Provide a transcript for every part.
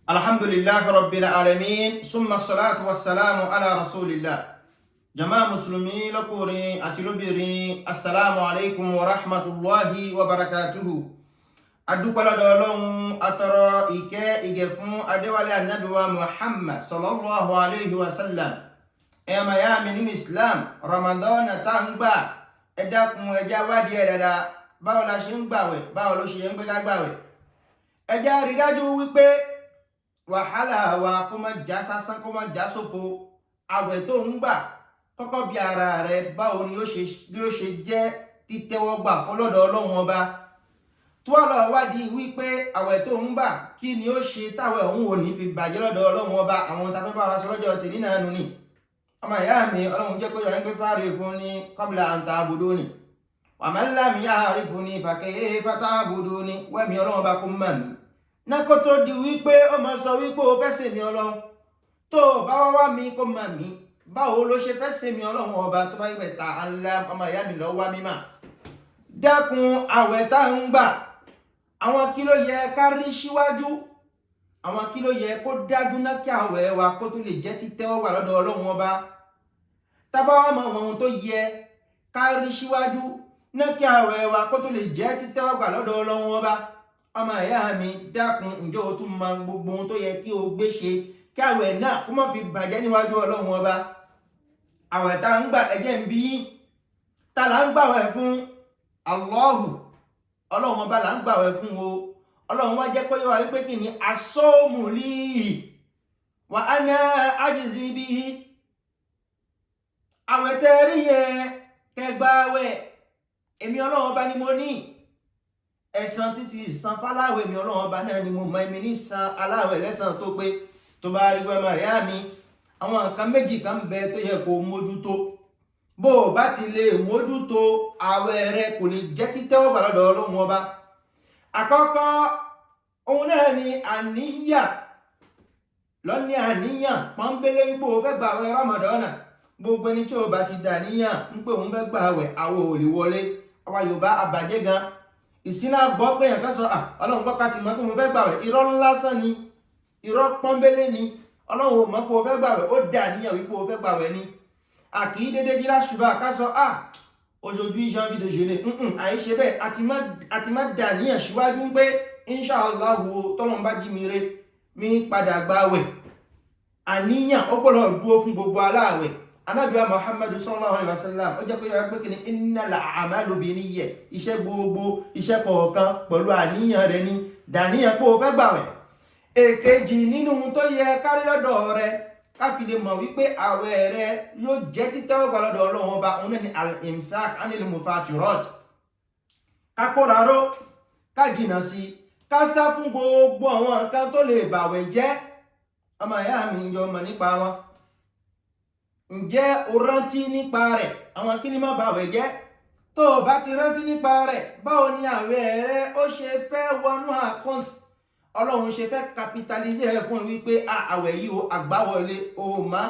Alhamdulillah rabbil alamin, summa salatu wassalamu ala rasulillah. Jama'a muslimi lọ́kùnrin àti lóbìnrin, assalamu alaikum wa rahmatullahi wa barakatuhu. Adúpẹ́ lọ́dọ̀ Ọlọ́run, atọrọ ìkẹ́ ìgẹ̀ fún adéwálé ànábì wa Muhammad sallallahu alaihi wasallam. Ẹ ma yá mi nínú Islam, Ramadan tá ń gbà, ẹ dákun ẹ jẹ́ wádìí ẹ̀ dáadáa, báwo la ṣe ń gbàwẹ̀, báwo ló ṣe ń gbé ká gbàwẹ̀. Ẹ jẹ́ rí dájú wípé wàhálà wa kó má já sásán, kó má já sófo. Àwẹ̀ tó ń gbà, kọ́kọ́ bí ara rẹ̀ báwo ni yóò ṣe jẹ́ títẹ́wọ́gbà fọlọ́dọ̀ Ọlọ́run ọba. Tó wà lọ wádìí wípé àwẹ̀ tó ń gbà kí ni ó ṣe táwẹ̀ òun ò ní fi bàjẹ́ lọ́dọ̀ Ọlọ́run ọba. Àwọn tafẹ́ bá wa sọ lọ́jọ́ tèmi náà nù ni. Ọmọ ìyá mi, Ọlọ́run jẹ́ kó yọ ẹgbẹ́ fáre fún ní qabla an ta'buduni. Wa man lam ya'rifuni fa kayfa ta'buduni. Wẹ́mi Ọlọ́run ọba kó mọ̀ mí. Nákó tó di wípé ó máa sọ wípé ó fẹ́ sèmi Ọlọ́run. Tó bá wá mi kó mọ̀ mí. Báwo ló ṣe fẹ́ sèmi Ọlọ́run ọba tó bá yí pẹ̀ta alá ọmọ ìyá mi lọ wá mímà. Dákun àwẹ̀ tá ń gbà. Àwọn kí ló yẹ ká rí síwájú. Àwọn kí ló yẹ kó dájú náà kí àwẹ̀ wa kó tó lè jẹ́ títẹ́wọ́gbà lọ́dọ̀ Ọlọ́run ọba. Tábá wá mọ ohun tó yẹ ká rí síwájú náà kí àwẹ̀ wa kó tó lè jẹ́ títẹ́wọ́gbà lọ́dọ̀ Ọlọ́run ọba. Ọmọ ìyá mi, dákun ǹjẹ́ o tún mọ gbogbo ohun tó yẹ kí o gbé ṣe kí àwẹ̀ náà kó má fi bàjẹ́ níwájú Ọlọ́run ọba. Àwẹ̀ tá ń gbà ẹjẹ́ ń bí ta là ń gbàwẹ̀ fún Allahu. Ọlọ́run ọba là ń gbàwẹ̀ fún o. Ọlọ́run wá jẹ́ kó yé wa wípé kí ni as-sawmu li wa ana ajzi bihi. Àwẹ̀ tẹ́ rí yẹn kẹgbàwẹ̀, èmi Ọlọ́run ọba ni mo ní. Ẹ̀san tí sì san fáláwẹ̀ mi Ọlọ́run ọba náà ni mo mọ, èmi ní san aláwẹ̀ lẹ́san tó pé. Tó bá rí gbọ́mọ̀ ìyá mi, àwọn nǹkan méjì kan bẹ tó yẹ kó mójútó. Bó o bá ti lè mójútó, àwẹ̀ rẹ kò lè jẹ́ títẹ́wọ́gbà lọ́dọ̀ Ọlọ́run ọba. Àkọ́kọ́ ohun náà ni àníyàn. Lọ́ní àníyàn pọ́nbélé wípé o fẹ́ gba àwẹ̀ Ramadan. Gbogbo ẹni tí o bá ti dà níyàn ń pé òun fẹ́ gba àwẹ̀, àwẹ̀ ò lè wọlé. Àwa Yorùbá àbàjẹ́ gan. Ìsínà gbọ́ pé èèyàn kan sọ, Ọlọ́run gbọ́ ká ti mọ̀ pé mo fẹ́ gba àwẹ̀. Irọ́ lásán ni. Irọ́ pọ́nbélé ni. Ọlọ́run ò mọ̀ pé o fẹ́ gbàwẹ̀, ó dà níyàn wípé o fẹ́ gbàwẹ̀ ni. A kì í dédé jí láṣùbà ká sọ, aujourd'hui j'ai envie de jeûner. Àìṣe bẹ́ẹ̀, àti má dà níyàn síwájú pé inshallah wo tọ́lọ́run bá jí mi re mi padà gbàwẹ̀. Àníyàn ó gbọ́dọ̀ dúró fún gbogbo aláàwẹ̀. Ànábì wa Muhammadu sallallahu alaihi wasallam ó jẹ́ pé yọ pé kí ni innal a'malu binniyat. Iṣẹ́ gbogbo, iṣẹ́ kọ̀ọ̀kan pẹ̀lú àníyàn rẹ ni. Dàníyàn pé o fẹ́ gbàwẹ̀. Èkejì nínú tó yẹ kárí lọ́dọ̀ rẹ ká fi lè mọ̀ wípé àwẹ̀ rẹ yóò jẹ́ títẹ́wọ́gbà lọ́dọ̀ Ọlọ́run ọba, òun náà ni al-imsak anil mufatirat. Ká kóra ró, ká jìnà sí, ká sá fún gbogbo àwọn nǹkan tó lè bàwẹ̀ jẹ́. Ọmọ ìyá mi yọ mọ̀ nípa wọn. Ǹjẹ́ o rántí nípa rẹ̀? Àwọn kí ni má bàwẹ̀ jẹ́? Tó o bá ti rántí nípa rẹ̀, báwo ni àwẹ̀ rẹ ó ṣe fẹ́ wọnú àkáǹtì? Ọlọ́run ṣe fẹ́ capitalize ẹ̀ fún wípé àwẹ̀ yìí o àgbáwọlé o má.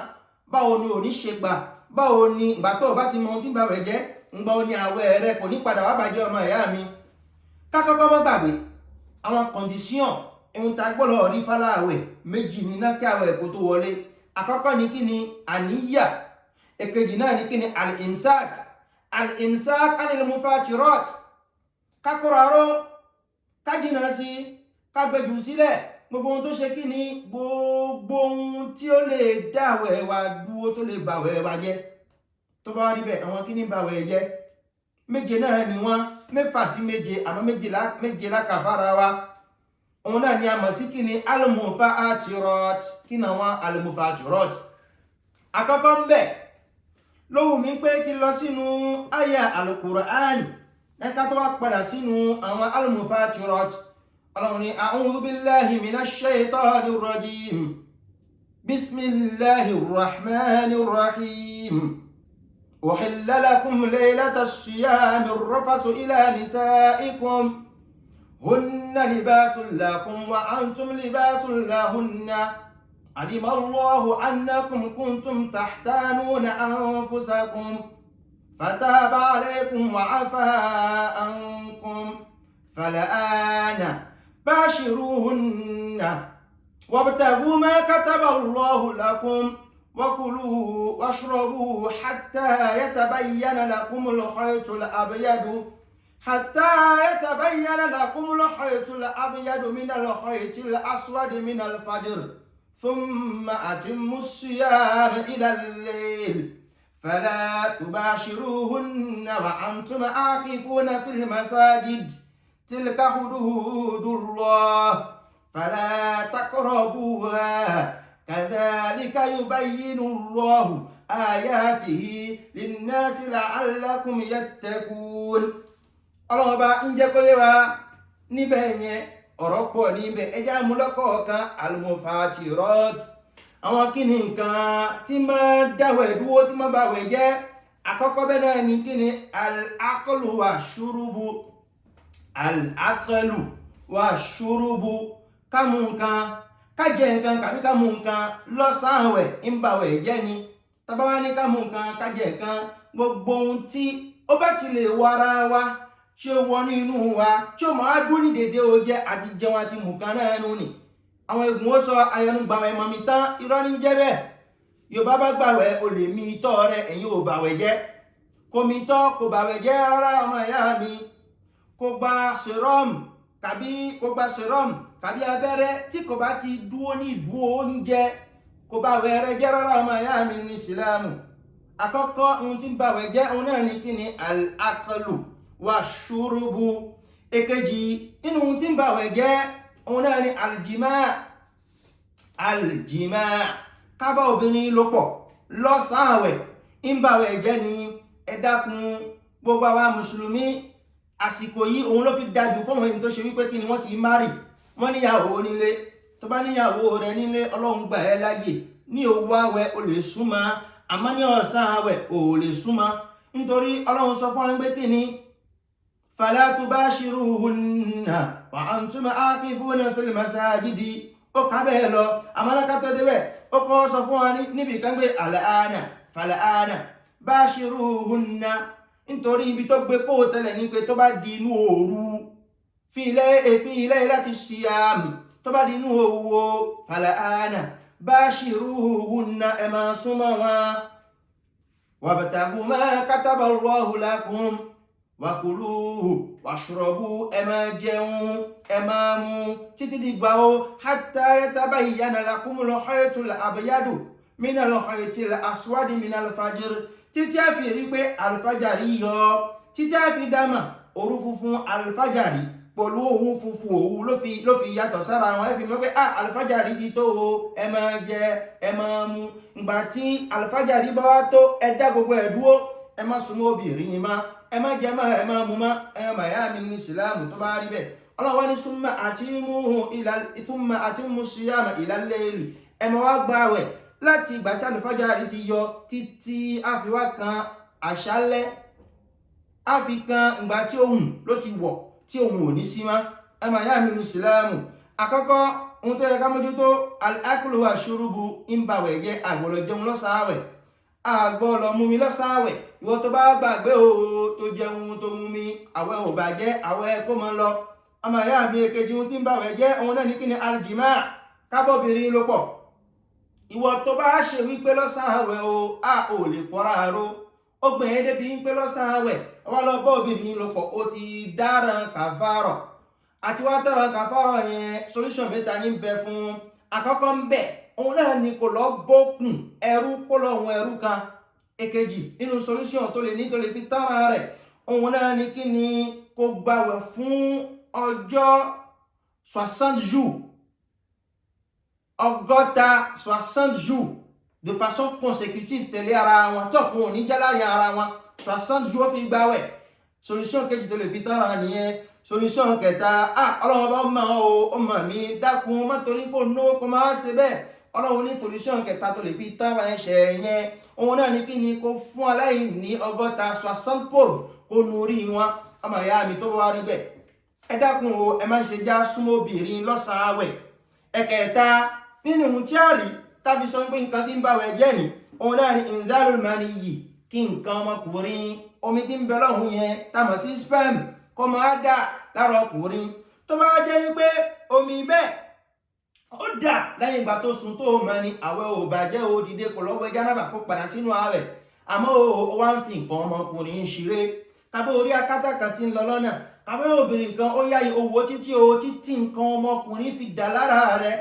Báwo ni ò ní ṣe gbà? Báwo ni ìgbà tó o bá ti mọ ohun tí ń bàwẹ̀ jẹ́? Ǹgbà ó ní àwẹ̀ rẹ kò ní padà wá bàjẹ́ ọmọ ìyá mi. Ká kọ́kọ́ má gbàgbé àwọn condition ohun tá gbọ́dọ̀ rí fáláwẹ̀ méjì ní náà kí àwẹ̀ kó tó wọlé. Àkọ́kọ́ ni kí ni àníyàn. Èkejì náà ni kí ni al-imsak. Al-imsak anil mufatirat. Ká kóra ró, ká jìnà sí, ká gbẹ̀jù sílẹ̀ gbogbo ohun tó ṣe kí ni gbogbo ohun tí ó lè dáwẹ̀ wa dúró, tó lè bàwẹ̀ wa jẹ́. Tó bá rí bẹ́ẹ̀, àwọn kí ni bàwẹ̀ jẹ́? Méje náà ni wọ́n, mẹ́fà sí méje, àmọ́ méje lákàfàrà wa. Òun náà ni a mọ̀ sí kí ni al-mufatirat. Kí ni àwọn al-mufatirat? Àkọ́kọ́ ń bẹ̀ lóhùn mi pé kí lọ sínú àyà al-Qur'an ẹ̀ka tó wá padà sínú àwọn al-mufatirat. Ọlọ́run ni a'udhu billahi minash shaitanir rajim. Bismillahir rahmanir rahim. Uhilla lakum laylatas siyamir rafasu ila nisaikum. Hunna libasun lakum wa antum libasun lahunna. Alima Allahu annakum kuntum tahtanuna anfusakum. Fataba alaykum wa afa ankum. فالآن باشروهن وابتغوا ما كتب الله لكم وكلوا واشربوا حتى يتبين لكم الخيط الأبيض من الخيط الأسود من الفجر ثم أتموا الصيام إلى الليل فلا تباشروهن وأنتم عاكفون في المساجد تلك حدود الله فلا تقربوها كذلك يبين الله آياته للناس لعلكم يتقون. Ọlọ́run bá ń jẹ́ kó yé wa níbẹ̀ yẹn ọ̀rọ̀ pọ̀ níbẹ̀ ẹjẹ́ amúlọ́kọ̀ọ̀kan al-mufatirat àwọn kíni nǹkan tí máa dáwẹ̀ dúró tí máa bàwẹ̀ jẹ́. Àkọ́kọ́ bẹ́ẹ̀ náà ni kíni al-aqlu wa shurubu al-aqlu wa shurubu ká mú nǹkan ká jẹ nǹkan kàbí ká mú nǹkan lọ́sàn-án àwẹ̀ ń bàwẹ̀ jẹ́ ni. Tá bá wá ní ká mú nǹkan ká jẹ nǹkan gbogbo ohun tí ó bá ti lè wọ ara wa ṣé ó wọ nínú wa tí ó máa dún ní dédé oúnjẹ àti jẹun àti mú kan náà nù ni. Àwọn egun ó sọ ayọnu gbàwẹ̀ mọ̀ mi tán irọ́ ní jẹ́ bẹ́ẹ̀. Yorùbá bá gbàwẹ̀ o lè mi itọ́ rẹ ẹ̀yin ò bàwẹ̀ jẹ́. Kò mi itọ́ kò bàwẹ̀ jẹ́ rárá ọmọ ìyá mi. Kò gba serum tàbí abẹ́rẹ́ tí kò bá ti dúró ní ìdúró oúnjẹ kò bàwẹ̀ rẹ jẹ́ rárá ọmọ ìyá mi ní ìsìlámù. Àkọ́kọ́ ohun tí ń bàwẹ̀ jẹ́ òun náà ni kíni al-aqlu wa shurubu. Èkejì nínú ohun tí ń bàwẹ̀ jẹ́ òun náà ni aljima ká bá obìnrin lò pọ̀ lọ́sàn-án àwẹ̀ ń bàwẹ̀ jẹ́ ni. Ẹ dákun gbogbo àwa mùsùlùmí àsìkò yìí òun ló fi dájú fún àwọn tó ṣe wípé kí ni wọ́n ti márì wọ́n níyàwó nílé. Tó bá níyàwó rẹ̀ nílé Ọlọ́run gbà ẹ́ láyè ní òwú àwẹ̀ o lè súnmọ́ àmọ́ ní ọ̀sán àwẹ̀ o lè súnmọ́ nítorí Ọlọ́run sọ fún àwọn pé kí ni fala tubashiruhunna wa antum aakifuna fil masajidi. Ó ká bẹ́ẹ̀ lọ àmọ́ lákàtọ́ débẹ̀ ó kọ́ sọ fún wa níbi kan pé al'ana fal'ana bashiruhunna nítorí ibi tó gbé kó tẹ́lẹ̀ ní pé tó bá di inú òru fi ilẹ̀ láti siyami tó bá di inú òru fal'ana bashiruhunna ẹ máa súnmọ́ wọn. wabtagu ma kataba Allahu lakum wakuluhu washrabu ẹ máa jẹun ẹ máa mu títí dìgbà o hatta yatabayyana lakumul khaytul abyadu minal khaytil aswadi minal fajr títí a fi rí pé alfajari yọ títí a fi dámà òru funfun alfajari pẹ̀lú òun funfun òun ló fi yàtọ̀ sára wọn. Ẹ fi mọ̀ pé alfajari ti tó o ẹ máa jẹ ẹ máa mu. Ìgbà tí alfajari bá wá tó ẹ dá gbogbo ẹ̀ dúró ẹ má súnmọ́ obìnrin yìí má ẹ má jẹ má ẹ má mu má ẹ má yá mi ní ìsìlámù tó bá rí bẹ́ẹ̀. Ọlọ́run ní thumma atimmu siyama ila al-layli ẹ má wá gbààwẹ̀ láti ìgbà tí alfajari ti yọ títí a fi wá kan àṣálẹ́ a fi kan ìgbà tí òun ló ti wọ̀ tí òun ò ní sí má ẹ má yá mi ní ìsìlámù. Àkọ́kọ́ ohun tó yẹ ká mójútó al-aklu wa shurubu ń bàwẹ̀ jẹ́ àgbọ̀lọ̀ jẹun lọ́sàn-án àwẹ̀ àgbọ̀lọ̀ mú mi lọ́sàn-án àwẹ̀. Ìwọ tó bá gbàgbé o tó jẹun tó mú mi àwẹ̀ ò bàjẹ́ àwẹ̀ kó mọ́ lọ. Ọmọ ìyá mi èkejì ohun tí ń bàwẹ̀ jẹ́ òun náà ní kíni aljima kábọ̀bìnrin ló pọ̀. Ìwọ tó bá ṣe wípé lọ́sàn-án àwẹ̀ o ò lè pọ́ra àró ó gbẹ̀yẹ́ débi wípé lọ́sàn-án àwẹ̀ wá lọ bọ́ obìnrin ló pọ̀ ó ti dáràn kàfàrọ̀ àti wá dáràn kàfàrọ̀ yẹn solution mẹ́ta ní bẹ fún. Àkọ́kọ́ ń bẹ òun náà ni kò lọ bókun ẹrú kó lọ hun ẹrú kan. Èkejì nínú solution tó lè ní tó lè fi tára rẹ̀ òun náà ni kí ni kó gbàwẹ̀ fún ọjọ́ 60 jours 60 jours de façon consécutive tẹ̀lé ara wọn tọ́kùn òní jẹ́ láàrin ara wọn 60 jours fi gbàwẹ̀. Solution kejì tó lè fi tára nìyẹn. Solution kẹta Ọlọ́run bá mọ̀ ó mọ̀ mí dákun má torí kò náwó kó máa ṣe bẹ́ẹ̀. Ọlọ́run ní solution kẹta tó lè fi tára ẹ̀ṣẹ̀ yẹn òun náà ní kí ni kó fún aláìní 60 pauvres kó nu orí wọn. Ọmọ ìyá mi tó wá rí bẹ́ẹ̀ ẹ dákun o ẹ má ṣe já súnmọ́ obìnrin lọ́sàn-án àwẹ̀. Ẹ̀kẹta nínú ohun tí a rí tàbí sọ pé nǹkan tí ń bàwẹ̀ jẹ́ ni òun náà ni inzalul maniyyi kí nǹkan ọmọkùnrin omi tí ń bẹ lọ́hùn yẹn tàmọ̀ sí sperm kó máa dà lára ọkùnrin. Tó bá jẹ́ wípé omi bẹ́ẹ̀ ó kódà lẹ́yìn ìgbà tó sùn tó mọ́ ni àwẹ̀ ò bàjẹ́ ò dìde kò lọ́wọ́ jánábà kó padà sínú àwẹ̀ àmọ́ ó wá ń fi nǹkan ọmọkùnrin ṣeré tàbí orí akátá kan tí ń lọ lọ́nà tàbí obìnrin kan ó yáyí owó títí nǹkan ọmọkùnrin fi dà lára rẹ̀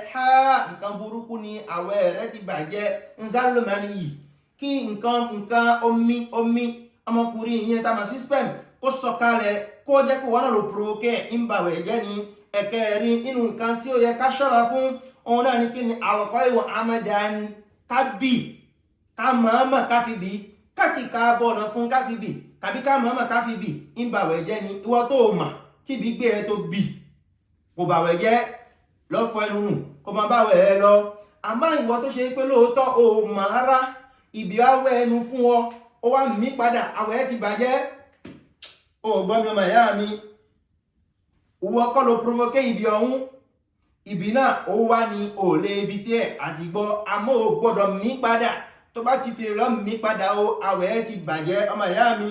nǹkan burúkú ni àwẹ̀ rẹ̀ ti bàjẹ́ nzálùmọ́ni yìí kí nǹkan omi ọmọkùnrin yẹn tá a mọ̀ sí sperm kó sọ̀kalẹ̀ kó jẹ́ kó wọ́n náà lò provoke ń bàwẹ̀ jẹ́ ni ẹ̀kẹrin nínú nǹkan tí ó yẹ ká ṣọ́ra fún òun náà ní kí ni àwọ̀kọ́ ìwọ̀n amadan kábì ká mọ̀ọ́mọ̀ káfíbì káti ká bọ́ọ̀nà fún káfíbì tàbí ká mọ̀ọ́mọ̀ káfíbì ń bàwẹ̀ jẹ́ ni ìwọ tó mà tíbi gbé ẹ tó bì kò bàwẹ̀ jẹ́ lọ́fọ̀ ẹnu nù kò má bàwẹ̀ ẹ lọ àmọ́ ìwọ tó ṣe pé lóòótọ́ ò mà rárá ìbí àwẹ̀ ẹnu fún ọ ó wá mí padà àwẹ̀ ẹ ti bàjẹ́ ó gbọ́ mi ọmọ ìyá mi owó ọkọ́ ló provoke ibi ọ̀hún ibi náà ó wá ní ò lè ibi tí ẹ̀ àti gbọ́ àmọ́ ò gbọ́dọ̀ mí padà tó bá ti fi lọ mí padà ó àwẹ̀ ẹ ti bàjẹ́ ọmọ ìyá mi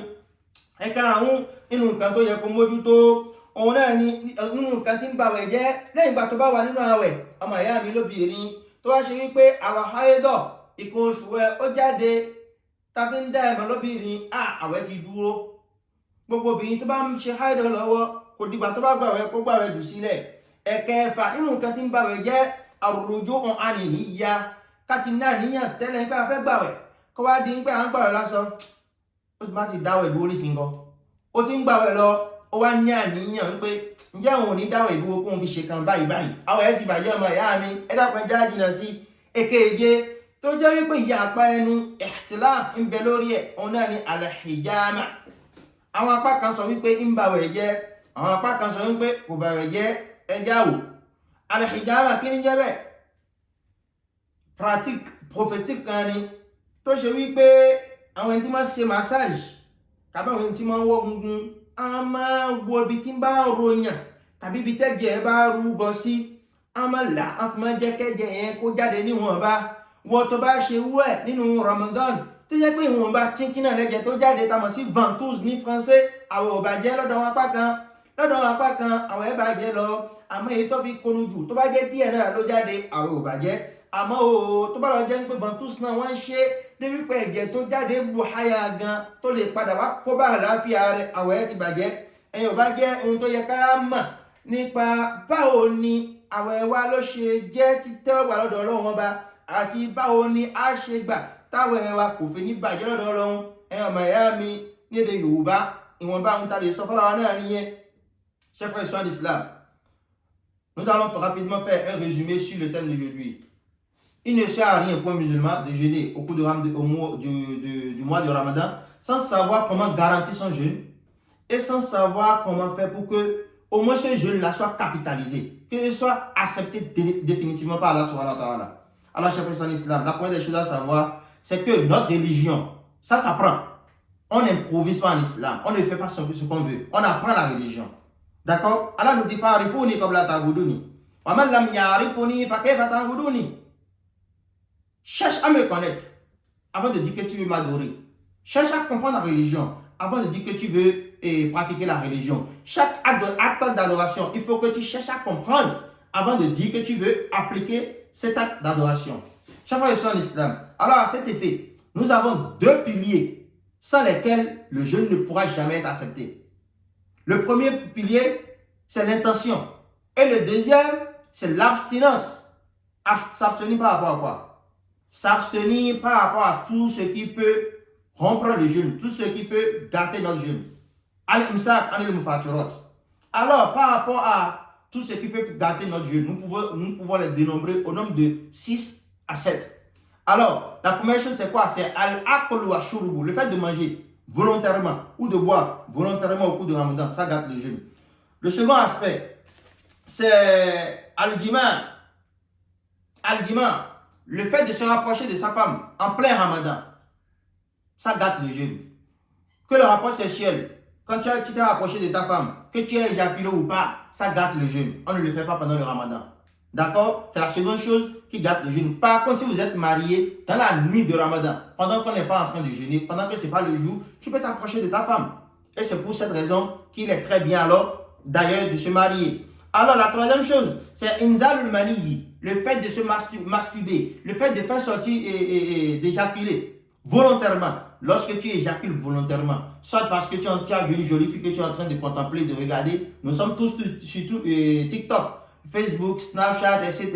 ẹ̀ka àwọn nínú nǹkan tó yẹ kó mójútó òun náà ni nínú nǹkan tí ń bàwẹ̀ jẹ́ lẹ́yìn ìgbà tó bá wà nínú àwẹ̀ ọmọ ìyá mi lóbìnrin tó wá ṣe wípé àwọn háídọ̀ ìkan oṣù ẹ ó jáde ta fi ń dá ẹ̀mọ́ lóbìnrin àwẹ̀ ti dúró gbogbo obìnrin tó bá ń ṣe háídọ̀ lọ́wọ́ kò dìgbà tó bá gbàwẹ̀ kó gbàwẹ̀ jù sílẹ̀ ẹ̀kẹfà nínú nǹkan tí ń bàwẹ̀ jẹ́ àrùjọ àníyá káti náà níyàn tẹ́lẹ̀ nípa afẹ́ gbàwẹ̀ kó wá di pé à ń gbàwẹ̀ lásán ó ti má ti dáwẹ̀ ìdúró nísìn kan ó ti ń gbàwẹ̀ lọ ó wá ní àníyàn wípé ǹjẹ́ àwọn ò ní dáwẹ̀ ìdúró kó ń fi ṣe kan báyìí àwọn ẹ̀ ti bàjẹ́ ọmọ ìyá mi ẹ dápẹ́ já jìnnà sí èkeje tó jẹ́ wípé ìyá apá ẹnu ikhtilaf ń bẹ lórí ẹ̀ òun náà ni al-hijama àwọn apá kan sọ wípé ń bàwẹ̀ jẹ́ àwọn apá kan sọ wípé kò bàwẹ̀ jẹ́ ẹjá wò al-hijama kí ní jẹ́ bẹ́ẹ̀ pratique prophétique kan ni tó ṣe wípé àwọn ẹni tí máa ṣe massage tàbí àwọn ẹni tí máa wọ́ gungun a máa wo ibi tí bá ròyàn tàbí ibi tẹ́jẹ̀ bá rúgọ sí a máa là á fi máa jẹ́ kẹ́jẹ̀ yẹn kó jáde níwọ̀nba wọ́n tó bá ṣe wú ẹ̀ nínú Ramadan tó jẹ́ pé ìwọ̀nba chinkina lẹ́jẹ̀ tó jáde tamọ̀ sí ventouse ní français àwọn ò bàjẹ́ lọ́dọ̀ wọn apá kan àwọn ẹ̀ bàjẹ́ lọ àmọ́ èyí tó fi konu jù tó bá jẹ́ díẹ̀ náà ló jáde àwọn ò bàjẹ́ àmọ́ tó bá lọ jẹ́ pé ventouse náà wọ́n ń ṣe débi pé ẹ̀jẹ̀ tó jáde bu háyà gan tó lè padà wá kó bá àlàáfíà rẹ̀ àwọn ẹ̀ ti bàjẹ́ ẹ̀yìn ò bá jẹ́ ohun tó yẹ ká mọ̀ nípa báwo ni àwẹ̀ wa ló ṣe jẹ́ títẹ́wọ́gbà lọ́dọ̀ Ọlọ́run ọba àti báwo ni a ṣe gbà táwẹ̀ wa kò fi ní bàjẹ́ lọ́dọ̀ Ọlọ́run ẹ̀yìn ọmọ ìyá mi ní èdè Yorùbá ìwọ̀nba ohun tá lè sọ fọ́lá wa náà nìyẹn chers frères et sœurs d'islam. Nous allons rapidement faire un résumé sur le thème d'aujourd'hui. Il ne sert à rien pour un musulman de jeûner au cours du mois de Ramadan sans savoir comment garantir son jeûne et sans savoir comment faire pour que au moins ce jeûne-là soit capitalisé, qu'il soit accepté définitivement par Allah subhanahu wa ta'ala. Alors, chers frères en islam, la première des choses à savoir, c'est que notre religion, ça s'apprend. On n'improvise pas en islam, on ne fait pas ce qu'on veut, on apprend la religion. D'accord? Allah nous dit fa'arifuni qabla ta'buduni. Wa man lam ya'rifuni fa kayfa ta'buduni. Cherche à me connaître avant de dire que tu veux m'adorer. Cherche à comprendre la religion avant de dire que tu veux pratiquer la religion. Chaque acte d'adoration, il faut que tu cherches à comprendre avant de dire que tu veux appliquer cet acte d'adoration. Chaque fois que c'est en islam. Alors à cet effet, nous avons deux piliers sans lesquels le jeûne ne pourra jamais être accepté. Le premier pilier, c'est l'intention. Et le deuxième, c'est l'abstinence. S'abstenir par rapport à quoi? S'abstenir par rapport à tout ce qui peut rompre le jeûne, tout ce qui peut gâter notre jeûne. Alors, par rapport à tout ce qui peut gâter notre jeûne, nous pouvons les dénombrer au nombre de 6 à 7. Alors, la première chose, c'est quoi? C'est al-aklu wa shurubu, le fait de manger volontairement ou de boire volontairement au cours du Ramadan, ça gâte le jeûne. Le second aspect, c'est al-jima. Al-jima, le fait de se rapprocher de sa femme en plein Ramadan, ça gâte le jeûne. Que le rapport sexuel, quand tu t'es rapproché de ta femme, que tu es éjaculé ou pas, ça gâte le jeûne. On ne le fait pas pendant le Ramadan. D'accord? C'est la seconde chose qui gâte le jeûne. Par contre, si vous êtes marié dans la nuit de Ramadan, pendant qu'on n'est pas en train de jeûner, pendant que ce n'est pas le jour, tu peux t'approcher de ta femme. Et c'est pour cette raison qu'il est très bien alors, d'ailleurs, de se marier. Alors, la troisième chose, c'est inzalul maniyi. le fait de se masturber, le fait de faire sortir et d'éjaculer volontairement, lorsque tu éjacules volontairement, soit parce que tu as vu une jolie fille que tu es en train de contempler, de regarder, nous sommes tous sur TikTok, Facebook, Snapchat, etc.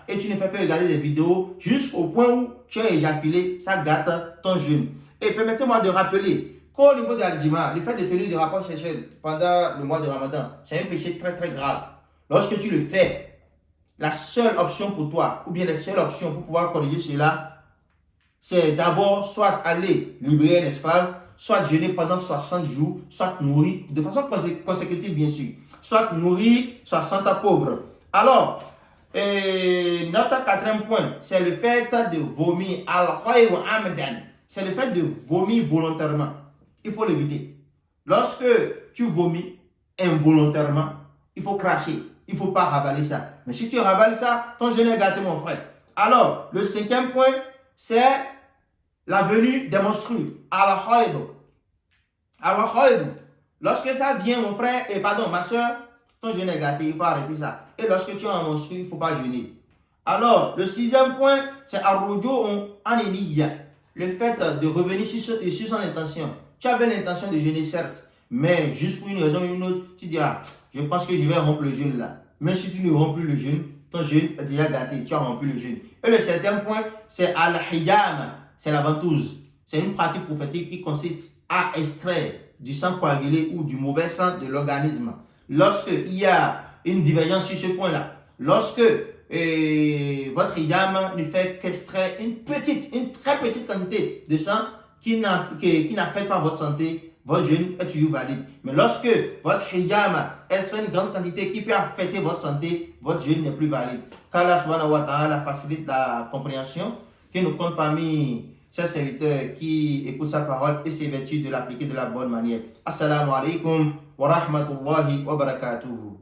Et tu ne fais que regarder des vidéos jusqu'au point où tu as éjaculé, ça gâte ton jeûne. Et permettez-moi de rappeler qu'au niveau de l'adjima, le fait de tenir des rapports sexuels pendant le mois de Ramadan, c'est un péché très très grave. Lorsque tu le fais, la seule option pour toi, ou bien la seule option pour pouvoir corriger cela, c'est d'abord soit aller libérer un esclave, soit jeûner pendant 60 jours, soit nourrir, de façon consécutive bien sûr, soit nourrir 60 pauvres. Alors, notre quatrième point, c'est le fait de vomir. C'est le fait de vomir volontairement. Il faut l'éviter. Lorsque tu vomis involontairement, il faut cracher. Il ne faut pas ravaler ça. Mais si tu ravales ça, ton jeûne est gâté, mon frère. Alors, le cinquième point, c'est la venue des menstrues. Lorsque ça vient, mon frère, ma soeur, ton jeûne est gâté, il faut arrêter ça. Et lorsque tu as un menstru, il ne faut pas jeûner. Alors, le sixième point, c'est le fait de revenir sur son intention. Tu avais l'intention de jeûner, certes, mais juste pour une raison ou une autre, tu dis, je pense que je vais rompre le jeûne là. Mais si tu ne romps plus le jeûne, ton jeûne est déjà gâté, tu as rompu le jeûne. Et le septième point, c'est al-hijama, c'est la ventouse. C'est une pratique prophétique qui consiste à extraire du sang coagulé ou du mauvais sang de l'organisme. Lorsqu'il y a une divergence sur ce point-là, lorsque votre hijama ne fait qu'extraire une très petite quantité de sang qui n'affecte pas votre santé, votre jeûne est toujours valide. Mais lorsque votre hijama extrait une grande quantité qui peut affecter votre santé, votre jeûne n'est plus valide. Qu'Allah subhanahu wa ta'ala facilite la compréhension, qui nous compte parmi ses serviteurs qui écoutent sa parole et s'évertuent de l'appliquer de la bonne manière. Assalamu alaikum wa rahmatullahi wa barakatuhu.